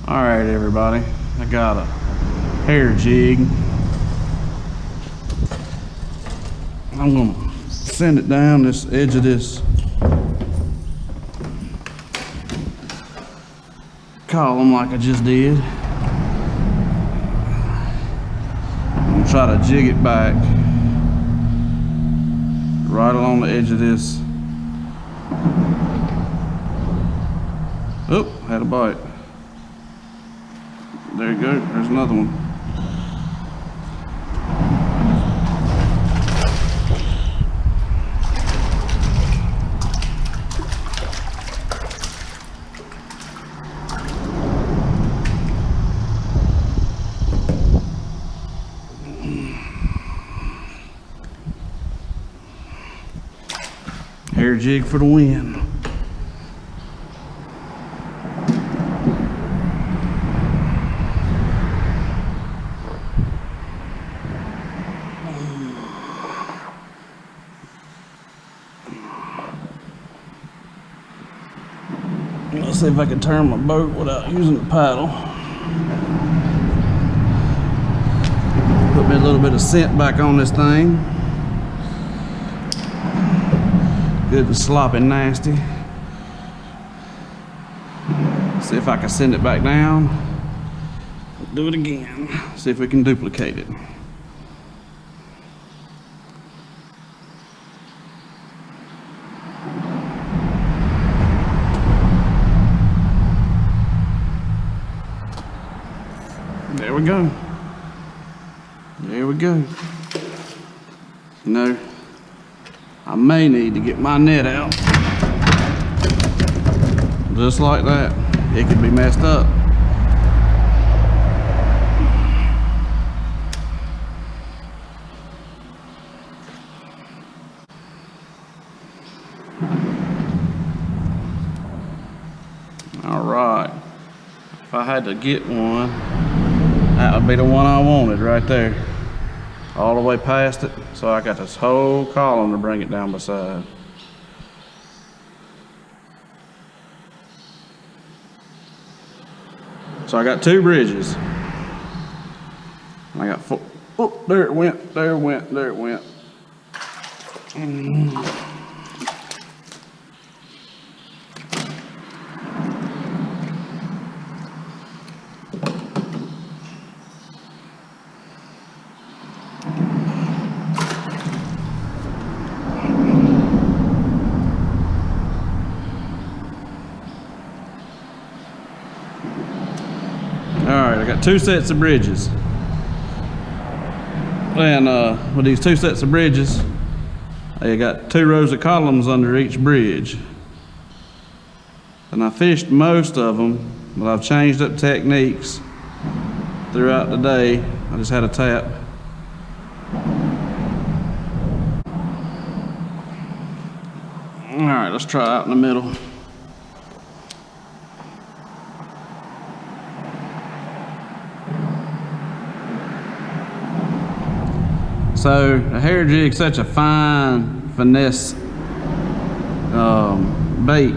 All right, everybody, I got a hair jig. I'm gonna send it down this edge of this column like I just did. I'm gonna try to jig it back right along the edge of this. Oh, had a bite. There you go, there's another one. Hair jig for the win. Let's see if I can turn my boat without using the paddle. Put me a little bit of scent back on this thing. Good and sloppy nasty. See if I can send it back down. Do it again. See if we can duplicate it. There we go. There we go. You know, I may need to get my net out. Just like that. It could be messed up. All right. If I had to get one, that would be the one I wanted right there. All the way past it, so I got this whole column to bring it down beside. So I got two bridges. I got four. Oh, there it went, there it went, there it went. Alright, I got two sets of bridges. And with these two sets of bridges, I got two rows of columns under each bridge. And I fished most of them, but I've changed up techniques throughout the day. I just had a tap. Alright, let's try out in the middle. So a hair jig is such a fine finesse bait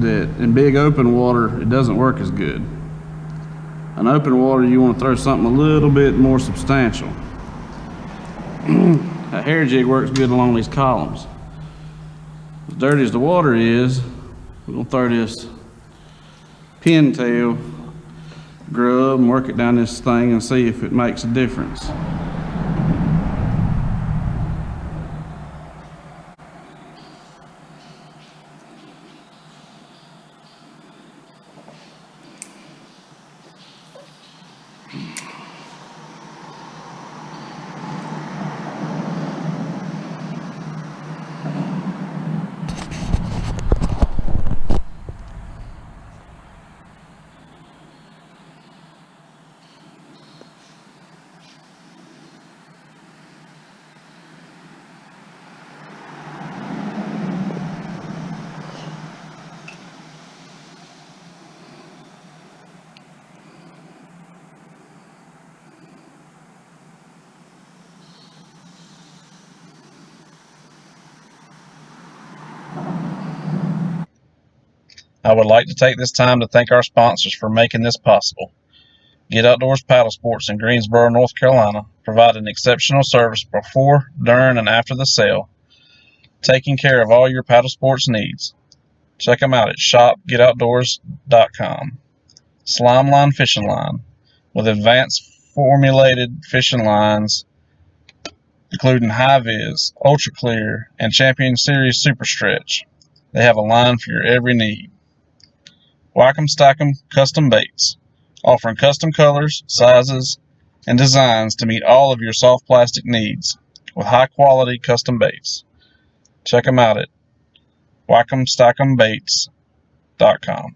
that in big open water it doesn't work as good. In open water you want to throw something a little bit more substantial. A hair jig works good along these columns. As dirty as the water is, we're going to throw this pintail grub and work it down this thing and see if it makes a difference. I would like to take this time to thank our sponsors for making this possible. Get Outdoors Paddle Sports in Greensboro, North Carolina, providing exceptional service before, during, and after the sale, taking care of all your paddle sports needs. Check them out at shopgetoutdoors.com. Slimeline Fishing Line, with advanced formulated fishing lines including High Vis, Ultra Clear, and Champion Series Super Stretch. They have a line for your every need. Whack'em Stack'em Custom Baits, offering custom colors, sizes, and designs to meet all of your soft plastic needs with high-quality custom baits. Check them out at whack'emstack'embaits.com.